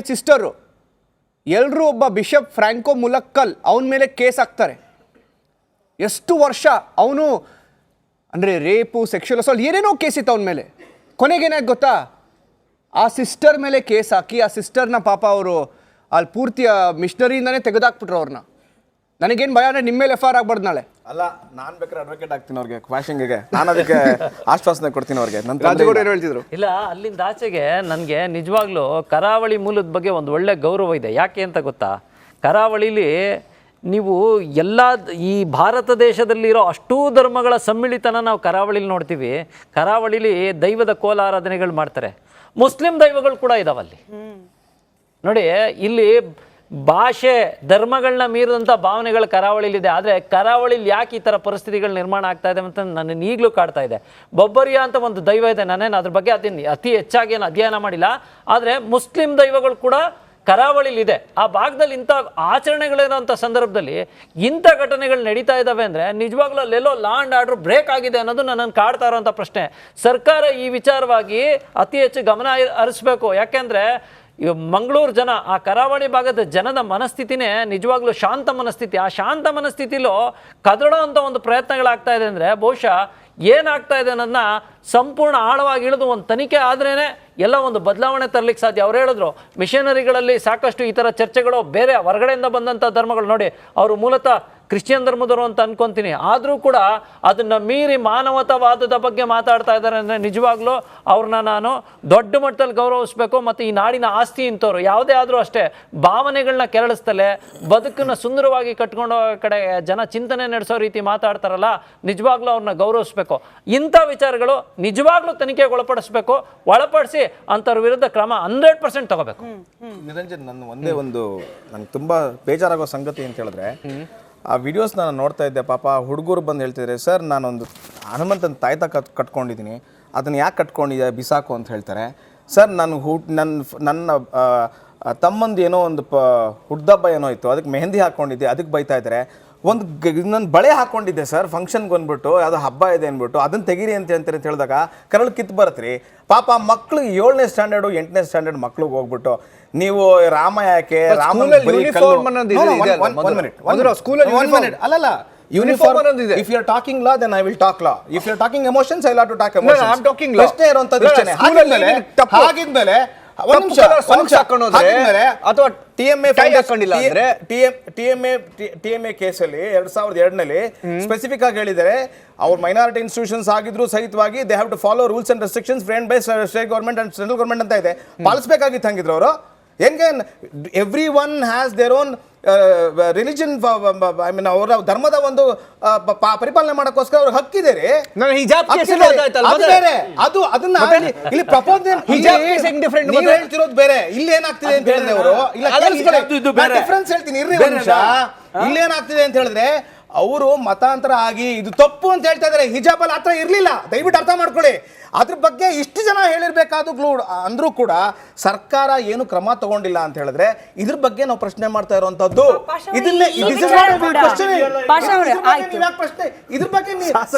Sister ಎಲ್ಲರೂ ಒಬ್ಬ bishop Franco Mulakkal ಅವನ ಮೇಲೆ ಕೇಸ್ ಹಾಕ್ತಾರೆ. ಎಷ್ಟು ವರ್ಷ ಅವನು ಅಂದರೆ ರೇಪು, ಸೆಕ್ಷುವಲ್ ಅಸಾಲ್ಟ್ ಏನೇನೋ ಕೇಸ್ ಇತ್ತು ಅವನ ಮೇಲೆ. ಕೊನೆಗೇನಾಗಿ ಗೊತ್ತಾ, ಆ ಸಿಸ್ಟರ್ ಮೇಲೆ ಕೇಸ್ ಹಾಕಿ ಆ ಸಿಸ್ಟರ್ನ ಪಾಪ ಅವರು ಅಲ್ಲಿ ಪೂರ್ತಿ ಮಿಷನರಿಯಿಂದನೇ ತೆಗೆದಾಕ್ಬಿಟ್ರು ಅವ್ರನ್ನ. ನನಗೇನು ಭಯ ಅಂದರೆ ನಿಮ್ಮ ಮೇಲೆ ಎಫ್ ಐ ಆರ್ ಆಗ್ಬಾರ್ದು ನಾಳೆ. ಅಲ್ಲ, ನಾನು ಬೇಕಾದ್ರೆ ಅಡ್ವೊಕೇಟ್ ಆಗ್ತೀನಿ ಅವ್ರಿಗೆ ಕ್ವಾಶಿಂಗಿಗೆ, ನಾನು ಅದಕ್ಕೆ ಆಶ್ವಾಸನೆ ಕೊಡ್ತೀನಿ ಅವ್ರಿಗೆ. ರಾಜಗೌಡ ಏನು ಹೇಳ್ತಿದ್ರು? ಇಲ್ಲ, ಅಲ್ಲಿಂದ ಆಚೆಗೆ ನನಗೆ ನಿಜವಾಗ್ಲೂ ಕರಾವಳಿ ಮೂಲದ ಬಗ್ಗೆ ಒಂದು ಒಳ್ಳೆ ಗೌರವ ಇದೆ. ಯಾಕೆ ಅಂತ ಗೊತ್ತಾ, ಕರಾವಳಿಲಿ ನೀವು ಎಲ್ಲ ಈ ಭಾರತ ದೇಶದಲ್ಲಿರೋ ಅಷ್ಟೂ ಧರ್ಮಗಳ ಸಮ್ಮಿಳಿತನ ನಾವು ಕರಾವಳಿಲಿ ನೋಡ್ತೀವಿ. ಕರಾವಳಿಲಿ ದೈವದ ಕೋಲ ಆರಾಧನೆಗಳು ಮಾಡ್ತಾರೆ, ಮುಸ್ಲಿಂ ದೈವಗಳು ಕೂಡ ಇದಾವಲ್ಲಿ. ನೋಡಿ, ಇಲ್ಲಿ ಭಾಷೆ ಧರ್ಮಗಳನ್ನ ಮೀರಿದಂಥ ಭಾವನೆಗಳು ಕರಾವಳಿಲಿದೆ. ಆದರೆ ಕರಾವಳಿಲಿ ಯಾಕೆ ಈ ಥರ ಪರಿಸ್ಥಿತಿಗಳು ನಿರ್ಮಾಣ ಆಗ್ತಾ ಇದೆ ಅಂತ ನನ್ನ ಈಗಲೂ ಕಾಡ್ತಾ ಇದೆ. ಬೊಬ್ಬರಿಯ ಅಂತ ಒಂದು ದೈವ ಇದೆ, ನಾನೇನು ಅದ್ರ ಬಗ್ಗೆ ಅತಿ ಹೆಚ್ಚಾಗಿ ಏನು ಅಧ್ಯಯನ ಮಾಡಿಲ್ಲ. ಆದರೆ ಮುಸ್ಲಿಂ ದೈವಗಳು ಕೂಡ ಕರಾವಳಿಲಿದೆ. ಆ ಭಾಗದಲ್ಲಿ ಇಂಥ ಆಚರಣೆಗಳಿರೋಂಥ ಸಂದರ್ಭದಲ್ಲಿ ಇಂಥ ಘಟನೆಗಳು ನಡೀತಾ ಇದ್ದಾವೆ ಅಂದರೆ ನಿಜವಾಗ್ಲೂ ಅಲ್ಲೆಲ್ಲೋ ಲಾ ಆ್ಯಂಡ್ ಆರ್ಡರ್ ಬ್ರೇಕ್ ಆಗಿದೆ ಅನ್ನೋದು ನನ್ನನ್ನು ಕಾಡ್ತಾ ಇರೋಂಥ ಪ್ರಶ್ನೆ. ಸರ್ಕಾರ ಈ ವಿಚಾರವಾಗಿ ಅತಿ ಹೆಚ್ಚು ಗಮನ ಹರಿಸ್ಬೇಕು. ಯಾಕೆಂದರೆ ಮಂಗಳೂರು ಜನ, ಆ ಕರಾವಳಿ ಭಾಗದ ಜನದ ಮನಸ್ಥಿತಿನೇ ನಿಜವಾಗ್ಲೂ ಶಾಂತ ಮನಸ್ಥಿತಿ. ಆ ಶಾಂತ ಮನಸ್ಥಿತಿಲೂ ಕದಡೋ ಅಂಥ ಒಂದು ಪ್ರಯತ್ನಗಳಾಗ್ತಾ ಇದೆ ಅಂದರೆ ಬಹುಶಃ ಏನಾಗ್ತಾ ಇದೆ ಅನ್ನೋದನ್ನ ಸಂಪೂರ್ಣ ಆಳವಾಗಿ ಇಳಿದು ಒಂದು ತನಿಖೆ ಆದ್ರೇ ಎಲ್ಲ ಒಂದು ಬದಲಾವಣೆ ತರಲಿಕ್ಕೆ ಸಾಧ್ಯ. ಅವ್ರು ಹೇಳಿದ್ರು ಮಿಷನರಿಗಳಲ್ಲಿ ಸಾಕಷ್ಟು ಈ ಥರ ಚರ್ಚೆಗಳು ಬೇರೆ ಹೊರಗಡೆಯಿಂದ ಬಂದಂಥ ಧರ್ಮಗಳು, ನೋಡಿ ಅವರು ಮೂಲತಃ ಕ್ರಿಶ್ಚಿಯನ್ ಧರ್ಮದವರು ಅಂತ ಅನ್ಕೊತೀನಿ, ಆದರೂ ಕೂಡ ಅದನ್ನು ಮೀರಿ ಮಾನವತಾವಾದದ ಬಗ್ಗೆ ಮಾತಾಡ್ತಾ ಇದ್ದಾರೆ ಅಂದರೆ ನಿಜವಾಗ್ಲೂ ಅವ್ರನ್ನ ನಾನು ದೊಡ್ಡ ಮಟ್ಟದಲ್ಲಿ ಗೌರವಿಸಬೇಕು. ಮತ್ತು ಈ ನಾಡಿನ ಆಸ್ತಿ ಇಂಥವ್ರು ಯಾವುದೇ ಆದರೂ ಅಷ್ಟೇ ಭಾವನೆಗಳನ್ನ ಕೆರಳಿಸ್ತಲೇ ಬದುಕನ್ನು ಸುಂದರವಾಗಿ ಕಟ್ಕೊಂಡು ಕಡೆ ಜನ ಚಿಂತನೆ ನಡೆಸೋ ರೀತಿ ಮಾತಾಡ್ತಾರಲ್ಲ, ನಿಜವಾಗ್ಲೂ ಅವ್ರನ್ನ ಗೌರವಿಸಬೇಕು. ಇಂಥ ವಿಚಾರಗಳು ನಿಜವಾಗ್ಲೂ ತನಿಖೆಗೆ ಒಳಪಡಿಸ್ಬೇಕು. ಒಳಪಡಿಸಿ ಅಂಥವ್ರ ವಿರುದ್ಧ ಕ್ರಮ 100% ತಗೋಬೇಕು. ನಿರಂಜನ್, ನನ್ನ ಒಂದೇ ಒಂದು ನಂಗೆ ತುಂಬ ಬೇಜಾರಾಗೋ ಸಂಗತಿ ಅಂತ ಹೇಳಿದ್ರೆ, ಆ ವಿಡಿಯೋಸ್ ನಾನು ನೋಡ್ತಾ ಇದ್ದೆ. ಪಾಪ ಹುಡುಗರು ಬಂದು ಹೇಳ್ತಿದ್ದಾರೆ, ಸರ್ ನಾನೊಂದು ಹನುಮಂತನ ತಾಯ್ತ ಕಟ್ಕೊಂಡಿದ್ದೀನಿ, ಅದನ್ನು ಯಾಕೆ ಕಟ್ಕೊಂಡಿದ್ದೆ ಬಿಸಾಕು ಅಂತ ಹೇಳ್ತಾರೆ. ಸರ್ ನಾನು ನನ್ನ ತಮ್ಮಂದು ಏನೋ ಒಂದು ಹುಡ್ದಬ್ಬ ಏನೋ ಇತ್ತು, ಅದಕ್ಕೆ ಮೆಹಂದಿ ಹಾಕ್ಕೊಂಡಿದ್ದೆ, ಅದಕ್ಕೆ ಬೈತಾ ಇದ್ದಾರೆ. ನನ್ನ ಬಳೆ ಹಾಕ್ಕೊಂಡಿದ್ದೆ ಸರ್ ಫಂಕ್ಷನ್ಗೆ ಬಂದ್ಬಿಟ್ಟು, ಯಾವುದೋ ಹಬ್ಬ ಇದೆ ಅಂದ್ಬಿಟ್ಟು, ಅದನ್ನು ತೆಗೀರಿ ಅಂತ ಹೇಳಿದಾಗ ಕರಳು ಕಿತ್ತು ಬರತ್ರಿ. ಪಾಪ ಮಕ್ಳಿಗೆ 7ನೇ ಸ್ಟ್ಯಾಂಡರ್ಡು 8ನೇ ಸ್ಟ್ಯಾಂಡರ್ಡ್ ಮಕ್ಳಿಗೆ ಹೋಗ್ಬಿಟ್ಟು ನೀವು ರಾಮ ಯಾಕೆ ಅಲ್ಲಲ್ಲ uniform. If you are talking law then I will talk law. If you are talking emotions I will to talk emotions. I am talking law. ಅಷ್ಟೇ ಇರುವಂತದ್ದು ಇಷ್ಟನೇ. ಹಾಗಿದ್ಮೇಲೆ ಅಥವಾ TMA ಕೇಸಲ್ಲಿ 2002ನಲ್ಲಿ ಸ್ಪೆಸಿಫಿಕ್ ಆಗಿ ಹೇಳಿದರೆ, ಅವ್ರ ಮೈನಾರಿಟಿ ಇನ್ಸ್ಟಿಟ್ಯೂಷನ್ಸ್ ಆಗಿದ್ರು ಸಹಿತವಾಗಿ they have to follow rules and restrictions framed by state government and central government ಅಂತ ಇದೆ. ಪಾಲಿಸಬೇಕಾಗಿತ್ತು ಹಂಗಿದ್ರು ಅವರು. ಹೆಂಗೆ every one has their own religion, I mean ಅವರ ಧರ್ಮದ ಒಂದು ಪರಿಪಾಲನೆ ಮಾಡೋಕ್ಕೋಸ್ಕರ ಅವ್ರಿಗೆ ಹಕ್ಕಿದೆ ರೀ. ಅದು ಅದನ್ನ ಇಲ್ಲಿ ಪ್ರಪೋಸ್ ಹೇಳ್ತಿರೋದು ಬೇರೆ, ಇಲ್ಲಿ ಏನಾಗ್ತಿದೆ ಅಂತ ಹೇಳಿದ್ರೆ ಅವರು ಡಿಫ್ರೆನ್ಸ್ ಹೇಳ್ತೀನಿ ಇರ್ರಿ ಒಂದು ನಿಮಿಷ. ಇಲ್ಲಿ ಏನಾಗ್ತಿದೆ ಅಂತ ಹೇಳಿದ್ರೆ ಅವರು ಮತಾಂತರ ಆಗಿ ಇದು ತಪ್ಪು ಅಂತ ಹೇಳ್ತಾ ಇದಾರೆ. ಹಿಜಾಬ್ ಅಲ್ಲಿ ಆತರ ಇರ್ಲಿಲ್ಲ, ದಯವಿಟ್ಟು ಅರ್ಥ ಮಾಡ್ಕೊಳ್ಳಿ. ಅದ್ರ ಬಗ್ಗೆ ಇಷ್ಟು ಜನ ಹೇಳಿರ್ಬೇಕಾದ್ರು ಅಂದ್ರೂ ಕೂಡ ಸರ್ಕಾರ ಏನು ಕ್ರಮ ತಗೊಂಡಿಲ್ಲ ಅಂತ ಹೇಳಿದ್ರೆ ಇದ್ರ ಬಗ್ಗೆ ನಾವು ಪ್ರಶ್ನೆ ಮಾಡ್ತಾ ಇರುವಂತದ್ದು. ಇದನ್ನೇ ಪ್ರಶ್ನೆ, ಇದ್ರ ಬಗ್ಗೆ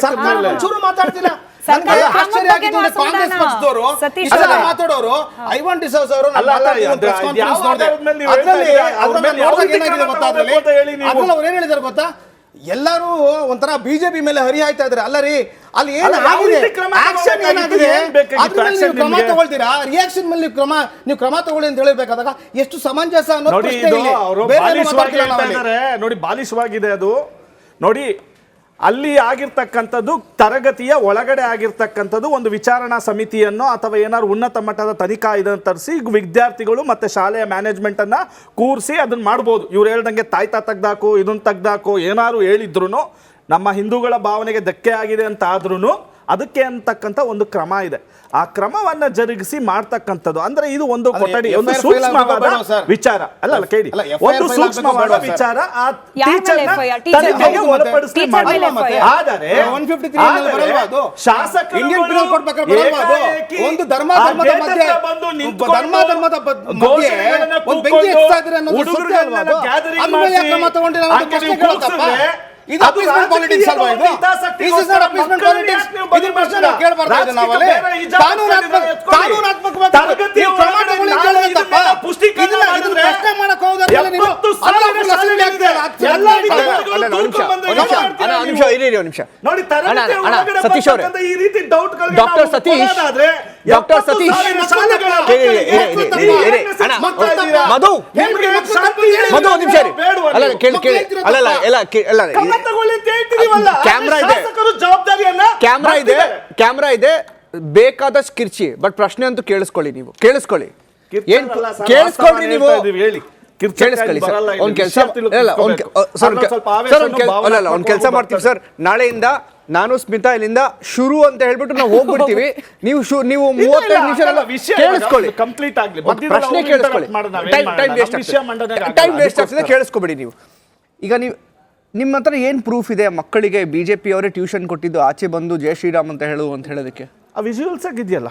ಸರ್ಕಾರ ಒಂಚೂರು ಮಾತಾಡ್ತಿಲ್ಲ. ಕಾಂಗ್ರೆಸ್ ಪಕ್ಷದವರು ಮಾತಾಡೋರು ಐವಾನ್ ಡಿಸೋಜ್ ಅವರು ಅವ್ರು ಏನ್ ಹೇಳಿದಾರೆ ಗೊತ್ತಾ, ಎಲ್ಲರೂ ಒಂಥರ ಬಿಜೆಪಿ ಮೇಲೆ ಹರಿಹಾಯ್ತಾ ಇದ್ದಾರೆ. ಅಲ್ಲ ರೀ, ಅಲ್ಲಿ ಏನಾಗಿದೆ, ಆಕ್ಷನ್ ಏನಾಗಿದೆ, ಅದ್ರ ಮೇಲೆ ನೀವು ಕ್ರಮ ತಗೊಳ್ತೀರಾ, ರಿಯಾಕ್ಷನ್ ಮೇಲೆ ನೀವು ಕ್ರಮ ತಗೊಳ್ಳಿ ಅಂತ ಹೇಳಬೇಕಾದಾಗ ಎಷ್ಟು ಸಮಂಜಸ ಅನ್ನೋದು ನೋಡಿ. ಬಾಲಿಶವಾಗಿದೆ ಅದು. ನೋಡಿ, ಅಲ್ಲಿ ಆಗಿರ್ತಕ್ಕಂಥದ್ದು ತರಗತಿಯ ಒಳಗಡೆ ಆಗಿರ್ತಕ್ಕಂಥದ್ದು ಒಂದು ವಿಚಾರಣಾ ಸಮಿತಿಯನ್ನು ಅಥವಾ ಏನಾದ್ರು ಉನ್ನತ ಮಟ್ಟದ ತನಿಖಾ ಇದನ್ನು ತರಿಸಿ ವಿದ್ಯಾರ್ಥಿಗಳು ಮತ್ತೆ ಶಾಲೆಯ ಮ್ಯಾನೇಜ್ಮೆಂಟ್ ಅನ್ನ ಕೂರಿಸಿ ಅದನ್ನ ಮಾಡ್ಬೋದು. ಇವ್ರು ಹೇಳ್ದಂಗೆ ತಾಯ್ತಾ ತೆಗ್ದಾಕು, ಇದನ್ನ ತೆಗ್ದಾಕು ಏನಾದ್ರು ಹೇಳಿದ್ರು ನಮ್ಮ ಹಿಂದೂಗಳ ಭಾವನೆಗೆ ಧಕ್ಕೆ ಆಗಿದೆ ಅಂತ ಆದ್ರೂ ಅದಕ್ಕೆ ಅಂತಕ್ಕಂಥ ಒಂದು ಕ್ರಮ ಇದೆ. ಆ ಕ್ರಮವನ್ನ ಜರುಗಿಸಿ ಮಾಡ್ತಕ್ಕಂಥದ್ದು ಅಂದ್ರೆ ಇದು ಒಂದು ಕೊಠಡಿ, ಒಂದು ಸೂಕ್ಷ್ಮವಾದ ವಿಚಾರ ಅಲ್ಲ ಕೇಳಿ, ಒಂದು ಸೂಕ್ಷ್ಮವಾದ ವಿಚಾರ. ಆ ಟೀಚರ್ಗೆ ಒಳಪಡಿಸಿ ಮಾಡಿ. ಆದರೆ ಶಾಸಕರು ಇದು ಅದು appeasement politics ಅಲ್ವಾ ಇದು? This is not appeasement politics. ಇದು ಪ್ರಶ್ನೆ ನಾವು ಕೇಳ್ಬಾರ್ದು ಇದು ನಾವಲ್ಲಿ. ಕಾನೂನಾತ್ಮಕವಾಗಿ ತರಗತಿಯ ನೀವು ಕ್ರಮ ತಗೊಳ್ಳಿ ಅಂತ ಹೇಳಿದ್ರೆ ತಪ್ಪಾ? ಇದನ್ನ ಪ್ರಶ್ನೆ ಮಾಡಕ್ ಹೋದ್ರೆ ನೀವು ನೋಡಿ ತರಗತಿಯ ಒಳಗಡೆ ಸತೀಶ್ ಅವರೇ, ಬರ್ತಕ್ಕಂಥ ಈ ರೀತಿ ಡೌಟ್ಗಳಿಗೆ ಡಾಕ್ಟರ್ ಸತೀಶ್, ಡಾಕ್ಟರ್ ಸತೀಶ್ ಮಧು ಮಧು ಒಂದು ನಿಮಿಷ ಅಲ್ಲ ಕೇಳಿ ಕೇಳಿ ಅಲ್ಲ ಕ್ಯಾಮ್ರಾ ಇದೆ ಬೇಕಾದಷ್ಟು ಕಿರ್ಚಿ ಬಟ್ ಪ್ರಶ್ನೆ ಅಂತೂ ಕೇಳಿಸ್ಕೊಳ್ಳಿ ನೀವು ಕೇಳಿಸ್ಕೊಳ್ಳಿ ಏನ್ ಕೇಳಿಸ್ಕೊಳ್ರಿ ನೀವು ಕೇಳಿಸ್ಕೊಳ್ಳಿ ಸರ್ ಒಂದ್ ಕೆಲಸ ಒಂದ್ ಕೆಲಸ ಮಾಡ್ತೀವಿ ಸರ್ ನಾಳೆಯಿಂದ ನಾನು ಸ್ಮಿತಾ ಇಲ್ಲಿಂದ ಶುರು ಅಂತ ಹೇಳ್ಬಿಟ್ಟು ನಾವು ಹೋಗ್ಬಿಡ್ತೀವಿ ನೀವು 35 ನಿಮಿಷ ಕೇಳಿಸ್ಕೊಳ್ಳಿ ಕಂಪ್ಲೀಟ್ ಆಗ್ಲಿ ಪ್ರಶ್ನೆ ಕೇಳಿಸ್ಕೊಳ್ಳಿ ಟೈಮ್ ವೇಸ್ಟ್ ಆಗ್ತದೆ ಕೇಳಿಸ್ಕೊಬೇಡಿ ನೀವು ಈಗ ನೀವು ನಿಮ್ಮ ಹತ್ರ ಏನು ಪ್ರೂಫ್ ಇದೆ ಮಕ್ಕಳಿಗೆ ಬಿಜೆಪಿ ಅವರೇ ಟ್ಯೂಷನ್ ಕೊಟ್ಟಿದ್ದು ಆಚೆ ಬಂದು ಜೈ ಶ್ರೀರಾಮ್ ಅಂತ ಹೇಳೋದಕ್ಕೆ ಆ ವಿಜುವಲ್ಸ್ ಆಗಿದೆಯಲ್ಲ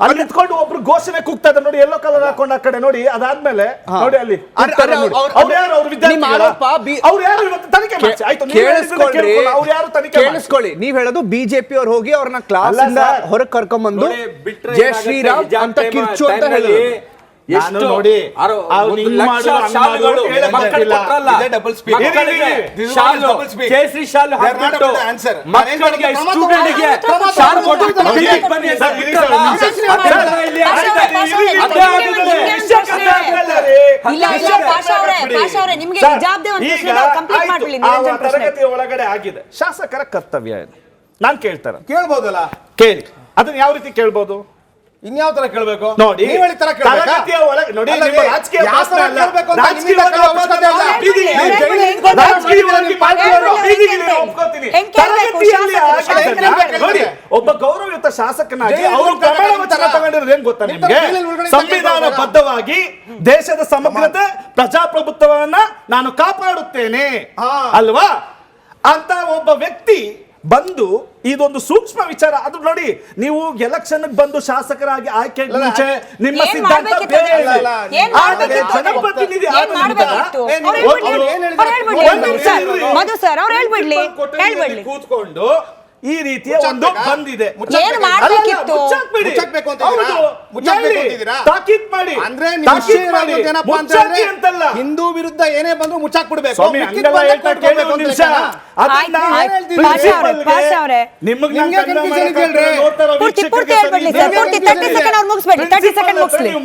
ಅಲ್ಲಿ ನಿಂತ್ಕೊಂಡು ಒಬ್ರು ಘೋಷಣೆ ಕೂಗ್ತಾ ಇದ್ದಾರೆ ನೋಡಿ ಯೆಲ್ಲೋ ಕಲರ್ ಹಾಕೊಂಡ ಆ ಕಡೆ ನೋಡಿ ಅದಾದ್ಮೇಲೆ ನೋಡಿ ಅಲ್ಲಿ ಅವ್ರು ಯಾರು ಅವ್ರ ಕೇಳಿಸ್ಕೊಳ್ಳಿ ನೀವ್ ಹೇಳೋದು ಬಿಜೆಪಿ ಅವ್ರು ಹೋಗಿ ಅವ್ರನ್ನ ಕ್ಲಾಸ್ ಇಂದ ಹೊರಗೆ ಕರ್ಕೊಂಡ್ಬಂದು ಜೈ ಶ್ರೀರಾಮ್ ಅಂತ ಕಿರ್ಚು ಅಂತ ಹೇಳಿದ್ರು ನೋಡಿ ತರಗತಿಯ ಒಳಗಡೆ ಆಗಿದೆ ಶಾಸಕರ ಕರ್ತವ್ಯ ಏನು ನಾನ್ ಕೇಳ್ಬೋದಲ್ಲ ಕೇಳಿ ಅದನ್ನ ಯಾವ ರೀತಿ ಕೇಳ್ಬೋದು ಇನ್ಯಾವ ತರ ಕೇಳಬೇಕು ನೋಡಿ ತರಗತಿಯ ಒಳಗೆ ನೋಡಿ ನಿಮ್ಮ ರಾಜಕೀಯ ಭಾಷಣ ಅಲ್ಲ ನೋಡಿ ಒಬ್ಬ ಗೌರವಯುತ ಶಾಸಕನಾಗಿ ಅವರು ಪ್ರಮಾಣ ವಚನ ತಗೊಂಡಿರೋದು ಏನ್ ಗೊತ್ತಾ ನಿಮ್ಗೆ ಸಂವಿಧಾನಬದ್ಧವಾಗಿ ದೇಶದ ಸಮಗ್ರತೆ ಪ್ರಜಾಪ್ರಭುತ್ವವನ್ನ ನಾನು ಕಾಪಾಡುತ್ತೇನೆ ಅಲ್ವಾ ಅಂತ ಒಬ್ಬ ವ್ಯಕ್ತಿ ಬಂದು ಇದೊಂದು ಸೂಕ್ಷ್ಮ ವಿಚಾರ ಅದು ನೋಡಿ ನೀವು ಎಲೆಕ್ಷನ್ ಬಂದು ಶಾಸಕರಾಗಿ ಆಯ್ಕೆ ಮುಂಚೆ ನಿಮ್ಮ ಸಿದ್ಧಾಂತ ಜನಪ್ರತಿನಿಧಿ ಕೂತ್ಕೊಂಡು ಈ ರೀತಿಯ ಒಂದು ಬಂದಿದೆ ತಾಕೀತ್ ಮಾಡಿ ಅಂದ್ರೆ ಹಿಂದೂ ವಿರುದ್ಧ ಏನೇ ಬಂದ್ರು ಮುಚ್ಚಾಕ್ ಬಿಡ್ಬೇಕು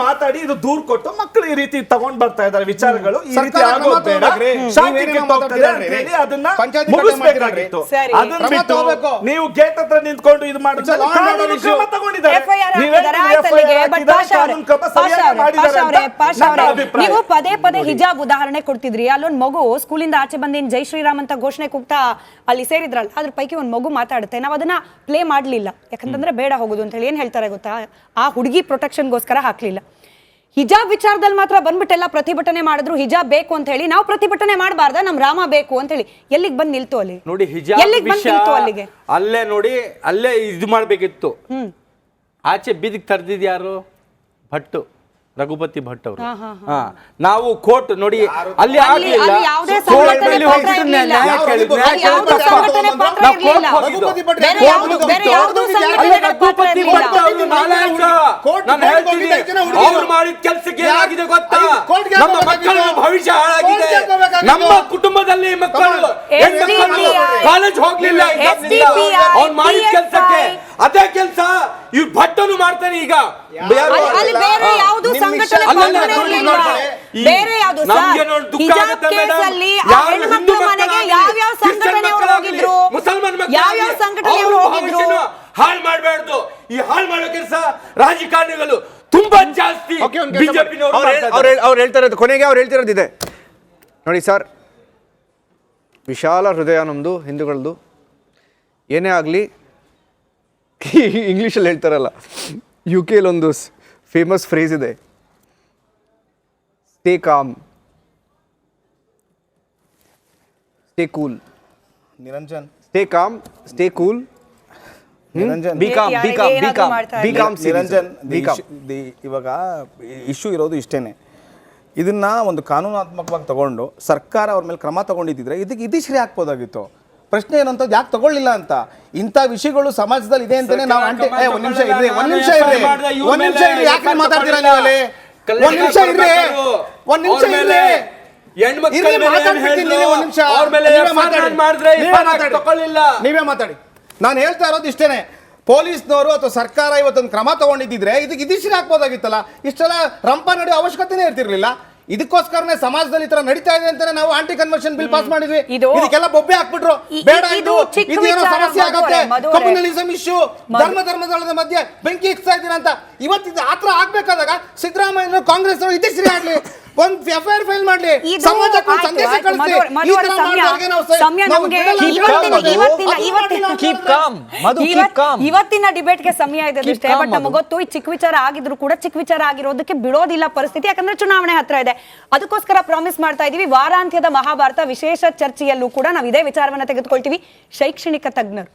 ಮಾತಾಡಿ ಇದು ದೂರ್ ಕೊಟ್ಟು ಮಕ್ಕಳು ಈ ರೀತಿ ತಗೊಂಡ್ ಬರ್ತಾ ಇದ್ದಾರೆ ವಿಚಾರಗಳು ಈ ರೀತಿ ಅದನ್ನ ಮುಗಿಸ್ಬೇಕಾಗಿತ್ತು ಅದನ್ನ ಬಿಟ್ಟು ನೀವು ಗೇಟ್ ಹತ್ರ ನಿಂತ್ಕೊಂಡು ಇದು ನೀವು ಪದೇ ಪದೇ ಹಿಜಾಬ್ ಉದಾಹರಣೆ ಕೊಡ್ತಿದ್ರಿ ಅಲ್ಲೊಂದ್ ಮಗು ಸ್ಕೂಲಿಂದ ಆಚೆ ಬಂದೇನ್ ಜೈ ಶ್ರೀರಾಮ್ ಅಂತ ಘೋಷಣೆ ಕೂಗ್ತಾ ಅಲ್ಲಿ ಸೇರಿದ್ರಲ್ಲ ಅದ್ರ ಪೈಕಿ ಒಂದ್ ಮಗು ಮಾತಾಡುತ್ತೆ ನಾವ್ ಅದನ್ನ ಪ್ಲೇ ಮಾಡ್ಲಿಲ್ಲ ಯಾಕಂತಂದ್ರೆ ಬೇಡ ಹೋಗುದು ಅಂತ ಹೇಳಿ ಏನ್ ಹೇಳ್ತಾರೆ ಗೊತ್ತಾ ಆ ಹುಡುಗಿ ಪ್ರೊಟೆಕ್ಷನ್ಗೋಸ್ಕರ ಹಾಕ್ಲಿಲ್ಲ ಹಿಜಾಬ್ ವಿಚಾರದಲ್ಲಿ ಮಾತ್ರ ಬಂದ್ಬಿಟ್ಟೆಲ್ಲ ಪ್ರತಿಭಟನೆ ಮಾಡಿದ್ರು ಹಿಜಾಬ್ ಬೇಕು ಅಂತ ಹೇಳಿ ನಾವು ಪ್ರತಿಭಟನೆ ಮಾಡಬಾರ್ದ ನಮ್ ರಾಮ ಬೇಕು ಅಂತ ಹೇಳಿ ಎಲ್ಲಿಗೆ ಬಂದ್ ನಿಲ್ತು ಅಲ್ಲಿ ನೋಡಿ ಹಿಜಾಬ್ ಅಲ್ಲಿಗೆ ಅಲ್ಲೇ ನೋಡಿ ಅಲ್ಲೇ ಇದು ಮಾಡ್ಬೇಕಿತ್ತು ಆಚೆ ಬೀದಿಗೆ ತರ್ದಿದ್ ಯಾರು ಭಟ್ಟು ರಘುಪತಿ ಭಟ್ ಅವರು ನಾವು ಕೋರ್ಟ್ ನೋಡಿ ಅಲ್ಲಿ ಆಗ್ಲಿಲ್ಲ ಅವ್ರು ಮಾಡಿದ ಕೆಲ್ಸಕ್ಕೆ ಏನಾಗಿದೆ ಗೊತ್ತಾ ನಮ್ಮ ಮಕ್ಕಳ ಭವಿಷ್ಯ ಹಾಳಾಗಿದೆ ನಮ್ಮ ಕುಟುಂಬದಲ್ಲಿ ಮಕ್ಕಳು ಕಾಲೇಜ್ ಹೋಗ್ಲಿಲ್ಲ ಅವ್ರು ಮಾಡಿದ ಕೆಲ್ಸಕ್ಕೆ ಅದೇ ಕೆಲ್ಸ ಇವ್ ಭಟ್ಟನು ಮಾಡ್ತಾನೆ ಈಗ ಹಾಳು ಮಾಡಬಾರ್ದು ಈ ಹಾಳು ಮಾಡೋ ಕೆಲಸ ರಾಜಕಾರಣಿಗಳು ತುಂಬಾ ಜಾಸ್ತಿ ಅವ್ರು ಹೇಳ್ತಾ ಇರೋದು ಕೊನೆಗೆ ಅವ್ರು ಹೇಳ್ತಿರೋದಿದೆ ನೋಡಿ ಸರ್ ವಿಶಾಲ ಹೃದಯ ನಮ್ದು ಹಿಂದೂಗಳದ್ದು ಏನೇ ಆಗಲಿ ಇಂಗ್ಲೀಷಲ್ಲಿ ಹೇಳ್ತಾರಲ್ಲ ಯು ಕೆಲಿ ಒಂದು ಫೇಮಸ್ ಫ್ರೇಸ್ ಇದೆ stay calm stay cool Niranjan stay calm stay cool Niranjan B com Niranjan ಇವಾಗ ಇಶ್ಯೂ ಇರೋದು ಇಷ್ಟೇನೆ ಇದನ್ನ ಒಂದು ಕಾನೂನಾತ್ಮಕವಾಗಿ ತಗೊಂಡು ಸರ್ಕಾರ ಅವ್ರ ಮೇಲೆ ಕ್ರಮ ತಗೊಂಡಿದ್ದಿದ್ರೆ ಇದಕ್ಕೆ ಇತಿಶ್ರೀ ಹಾಕ್ಬೋದಾಗಿತ್ತು. ಪ್ರಶ್ನೆ ಏನಂತದ್ದು ಯಾಕೆ ತಗೊಳ್ಳಿಲ್ಲ ಅಂತ. ಇಂಥ ವಿಷಯಗಳು ಸಮಾಜದಲ್ಲಿ ಇದೆ ಅಂತಾನೆ ನಾವು ಒಂದ್ ನಿಮಿಷ ಇರ್ರಿ ಯಾಕೆ ಮಾತಾಡ್ತೀರಾ ನೀವು ಅಲ್ಲಿ? ಒಂದ್ ನಿಮಿಷ ಇರ್ರಿ ನೀವೇ ಮಾತಾಡಿ. ನಾನು ಹೇಳ್ತಾ ಇರೋದು ಇಷ್ಟೇನೆ, ಪೊಲೀಸ್ನವರು ಅಥವಾ ಸರ್ಕಾರ ಇವತ್ತೊಂದು ಕ್ರಮ ತಗೊಂಡಿದ್ದಿದ್ರೆ ಇದಕ್ಕೆ ಇದಿಶ್ರೀ ಹಾಕ್ಬೋದಾಗಿತ್ತಲ್ಲ. ಇಷ್ಟೆಲ್ಲ ರಂಪ ನಡೆಯೋ ಅವಶ್ಯಕತೆನೇ ಇರ್ತಿರ್ಲಿಲ್ಲ. ಇದಕ್ಕೋಸ್ಕರನೇ ಸಮಾಜದಲ್ಲಿ ಈ ತರ ನಡೀತಾ ಇದೆ ಅಂತಾನೆ ನಾವು ಆಂಟಿ ಕನ್ವರ್ಷನ್ ಬಿಲ್ ಪಾಸ್ ಮಾಡಿದ್ವಿ. ಇದಕ್ಕೆಲ್ಲ ಬೊಬ್ಬೆ ಹಾಕ್ಬಿಟ್ರು, ಬೇಡ ಇದೇನೋ ಸಮಸ್ಯೆ ಆಗುತ್ತೆ, ಕಮ್ಯುನಲಿಸಂ ಇಶ್ಯೂ, ಧರ್ಮದ ಮಧ್ಯೆ ಬೆಂಕಿ ಇಕ್ತಾ ಇದ್ದೀರಾ ಅಂತ. ಇವತ್ತು ಆತರ ಆಗ್ಬೇಕಾದಾಗ ಸಿದ್ದರಾಮಯ್ಯ ಕಾಂಗ್ರೆಸ್ ಅವರು ಇದಿಶ್ರೀ ಆಗ್ಲಿ, ಒಂದು FIR ಫೈಲ್ ಮಾಡ್ಲಿ, ಸಮಾಜಕ್ಕೆ ಸಂದೇಶ ಕಳಿಸಿ. ಇವತ್ತಿನ ಡಿಬೇಟ್ಗೆ ಸಮಯ ಇದೆ ಅಷ್ಟೇ. ಬಟ್ ನಮಗೆ ಗೊತ್ತು ಈ ಚಿಕ್ಕ ವಿಚಾರ ಆಗಿದ್ರು ಕೂಡ ಚಿಕ್ಕ ವಿಚಾರ ಆಗಿರೋದಕ್ಕೆ ಬಿಡೋದಿಲ್ಲ ಪರಿಸ್ಥಿತಿ, ಯಾಕಂದ್ರೆ ಚುನಾವಣೆ ಹತ್ರ ಇದೆ. ಅದಕ್ಕೋಸ್ಕರ ಪ್ರಾಮಿಸ್ ಮಾಡ್ತಾ ಇದೀವಿ, ವಾರಾಂತ್ಯದ ಮಹಾಭಾರತ ವಿಶೇಷ ಚರ್ಚೆಯಲ್ಲೂ ಕೂಡ ನಾವು ಇದೇ ವಿಚಾರವನ್ನ ತೆಗೆದುಕೊಳ್ತೀವಿ. ಶೈಕ್ಷಣಿಕ ತಜ್ಞರು